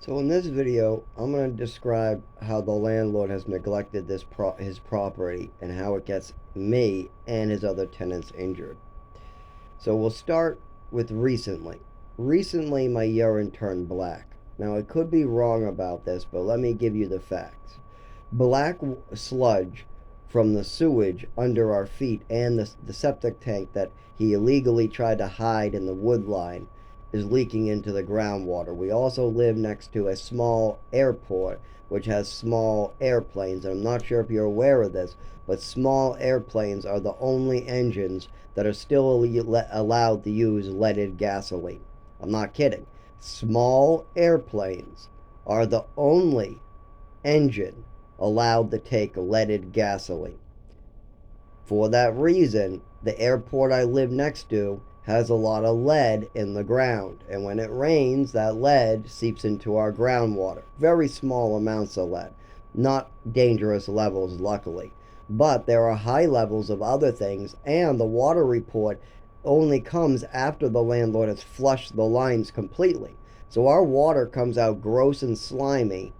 So in this video, I'm going to describe how the landlord has neglected his property and how it gets me and his other tenants injured. So we'll start with recently. Recently, my urine turned black. Now, I could be wrong about this, but let me give you the facts. Black sludge from the sewage under our feet and the septic tank that he illegally tried to hide in the wood line is leaking into the groundwater. We also live next to a small airport which has small airplanes, and I'm not sure if you're aware of this, but small airplanes are the only engines that are still allowed to use leaded gasoline. I'm not kidding. Small airplanes are the only engine allowed to take leaded gasoline. For that reason, the airport I live next to has a lot of lead in the ground, and when it rains, that lead seeps into our groundwater. Very small amounts of lead, not dangerous levels, luckily. But there are high levels of other things, and the water report only comes after the landlord has flushed the lines completely. So our water comes out gross and slimy.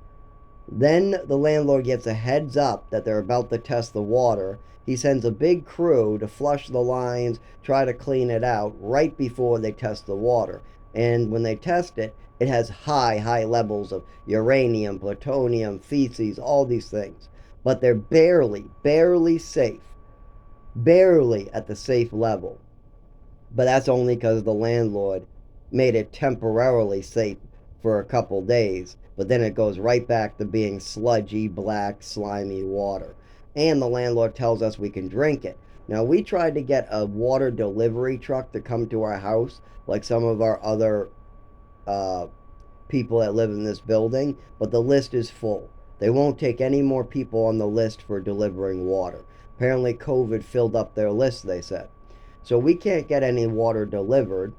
Then the landlord gets a heads up that they're about to test the water. He sends a big crew to flush the lines, try to clean it out right before they test the water. And when they test it, it has high levels of uranium, plutonium, feces, all these things. But they're barely safe. Barely at the safe level. But that's only because the landlord made it temporarily safe for a couple days, but then it goes right back to being sludgy, black, slimy water. And the landlord tells us we can drink it. Now, we tried to get a water delivery truck to come to our house, like some of our other uh, people that live in this building, but the list is full. They won't take any more people on the list for delivering water. Apparently, COVID filled up their list, they said. So we can't get any water delivered.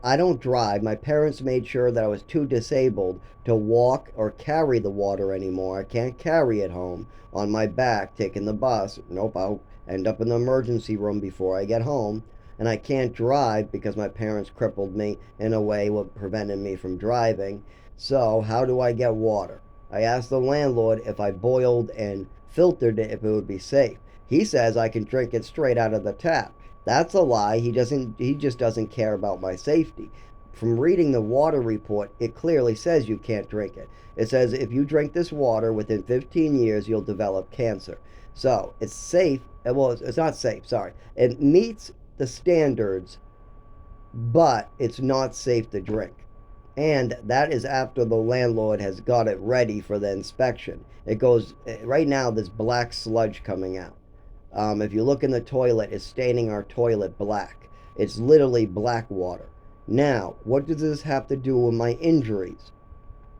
I don't drive. My parents made sure that I was too disabled to walk or carry the water anymore. I can't carry it home on my back taking the bus. Nope, I'll end up in the emergency room before I get home. And I can't drive because my parents crippled me in a way what prevented me from driving. So how do I get water? I asked the landlord if I boiled and filtered it if it would be safe. He says I can drink it straight out of the tap. That's a lie. He just doesn't care about my safety. From reading the water report, it clearly says you can't drink it. It says if you drink this water within 15 years, you'll develop cancer. So, it's safe. Well, it's not safe, sorry. It meets the standards, but it's not safe to drink. And that is after the landlord has got it ready for the inspection. It goes, right now, there's black sludge coming out. If you look in the toilet, it's staining our toilet black. It's literally black water. Now, what does this have to do with my injuries?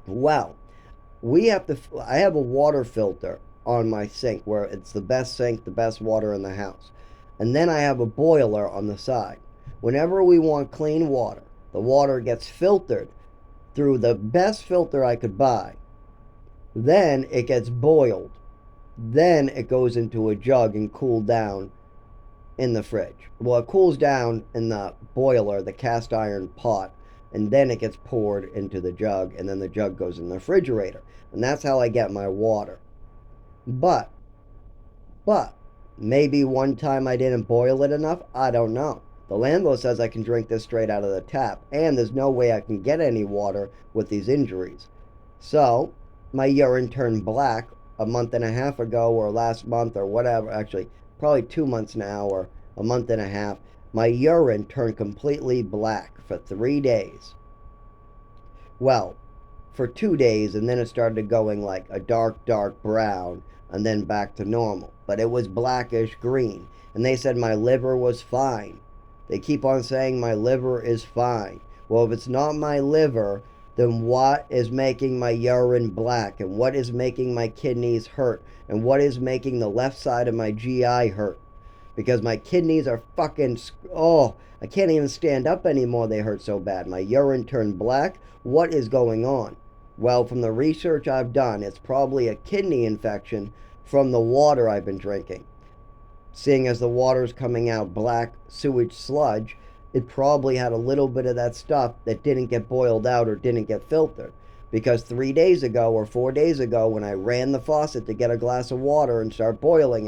Well, I have a water filter on my sink where it's the best sink, the best water in the house. And then I have a boiler on the side. Whenever we want clean water, the water gets filtered through the best filter I could buy. Then it gets boiled. Then it goes into a jug and cooled down in the fridge. Well, it cools down in the boiler, the cast iron pot, and then it gets poured into the jug, and then the jug goes in the refrigerator. And that's how I get my water. But, but, maybe one time I didn't boil it enough. I don't know. The landlord says I can drink this straight out of the tap, and there's no way I can get any water with these injuries. So, my urine turned black a month and a half ago, or last month, or whatever. Actually, probably 2 months now, or a month and a half. My urine turned completely black for 3 days. Well, for 2 days, and then it started going like a dark brown, and then back to normal. But it was blackish green. And they said my liver was fine. They keep on saying my liver is fine. Well, if it's not my liver, then what is making my urine black? And what is making my kidneys hurt? And what is making the left side of my GI hurt? Because my kidneys are fucking, oh, I can't even stand up anymore. They hurt so bad. My urine turned black. What is going on? Well, from the research I've done, it's probably a kidney infection from the water I've been drinking. Seeing as the water's coming out black sewage sludge, it probably had a little bit of that stuff that didn't get boiled out or didn't get filtered. Because 3 days ago or 4 days ago, when I ran the faucet to get a glass of water and start boiling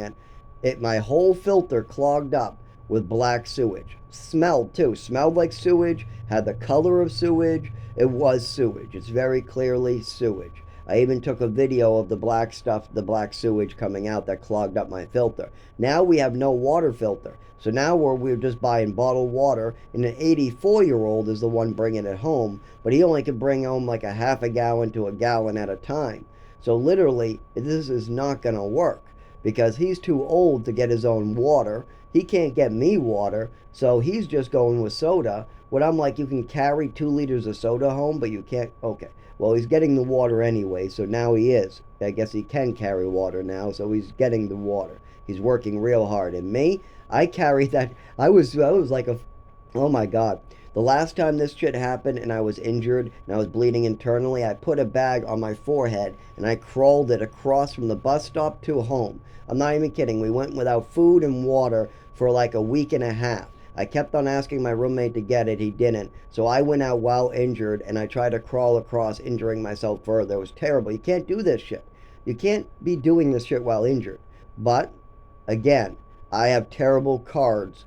it, my whole filter clogged up with black sewage. Smelled too. Smelled like sewage, had the color of sewage. It was sewage. It's very clearly sewage. I even took a video of the black stuff, the black sewage coming out that clogged up my filter. Now we have no water filter. So now we're just buying bottled water, and an 84-year-old is the one bringing it home, but he only can bring home like a half a gallon to a gallon at a time. So literally, this is not going to work because he's too old to get his own water. He can't get me water, so he's just going with soda. What I'm like, you can carry 2 liters of soda home, but you can't. Okay. Well, he's getting the water anyway, so now he is. I guess he can carry water now, so he's getting the water. He's working real hard. And me, I carried that. I was like oh my God. The last time this shit happened and I was injured and I was bleeding internally, I put a bag on my forehead and I crawled it across from the bus stop to home. I'm not even kidding. We went without food and water for like a week and a half. I kept on asking my roommate to get it. He didn't. So I went out while injured and I tried to crawl across, injuring myself further. It was terrible. You can't do this shit. You can't be doing this shit while injured. But, again, I have terrible cards.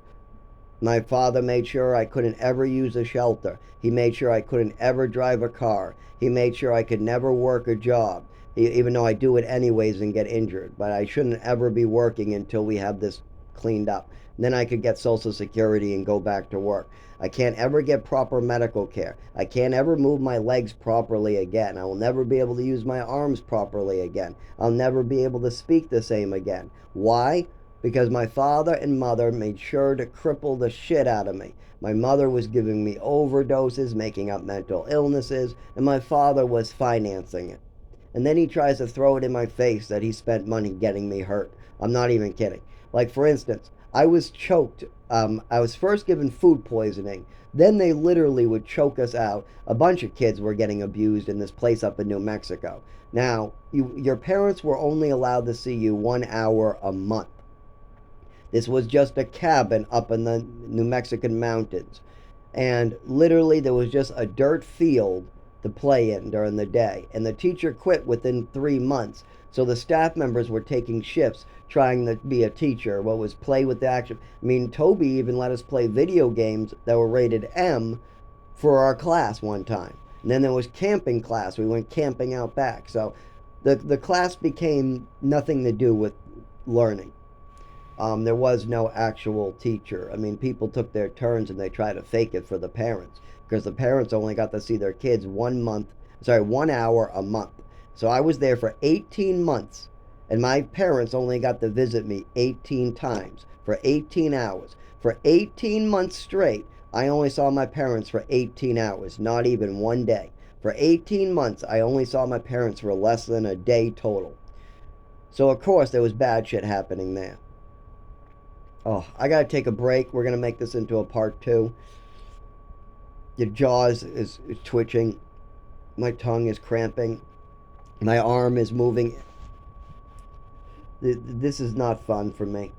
My father made sure I couldn't ever use a shelter. He made sure I couldn't ever drive a car. He made sure I could never work a job, even though I do it anyways and get injured. But I shouldn't ever be working until we have this cleaned up. Then I could get Social Security and go back to work. I can't ever get proper medical care. I can't ever move my legs properly again. I will never be able to use my arms properly again. I'll never be able to speak the same again. Why? Because my father and mother made sure to cripple the shit out of me. My mother was giving me overdoses, making up mental illnesses, and my father was financing it. And then he tries to throw it in my face that he spent money getting me hurt. I'm not even kidding. Like, for instance, I was choked. I was first given food poisoning. Then they literally would choke us out. A bunch of kids were getting abused in this place up in New Mexico. Now, your parents were only allowed to see you 1 hour a month. This was just a cabin up in the New Mexican mountains. And literally there was just a dirt field to play in during the day. And the teacher quit within 3 months. So the staff members were taking shifts trying to be a teacher. What was play with the action? I mean, Toby even let us play video games that were rated M for our class one time. And then there was camping class. We went camping out back. So the class became nothing to do with learning. There was no actual teacher. I mean, people took their turns and they tried to fake it for the parents because the parents only got to see their kids 1 hour a month. So I was there for 18 months and my parents only got to visit me 18 times for 18 hours. For 18 months straight, I only saw my parents for 18 hours, not even one day. For 18 months, I only saw my parents for less than a day total. So, of course, there was bad shit happening there. Oh, I gotta take a break. We're gonna make this into a part 2. Your jaws is twitching. My tongue is cramping. My arm is moving. This is not fun for me.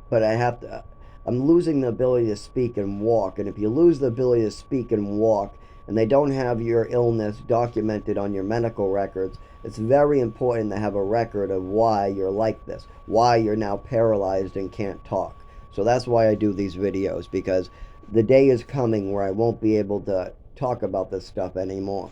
But I'm losing the ability to speak and walk. And if you lose the ability to speak and walk, and they don't have your illness documented on your medical records, it's very important to have a record of why you're like this, why you're now paralyzed and can't talk. So that's why I do these videos, because the day is coming where I won't be able to talk about this stuff anymore.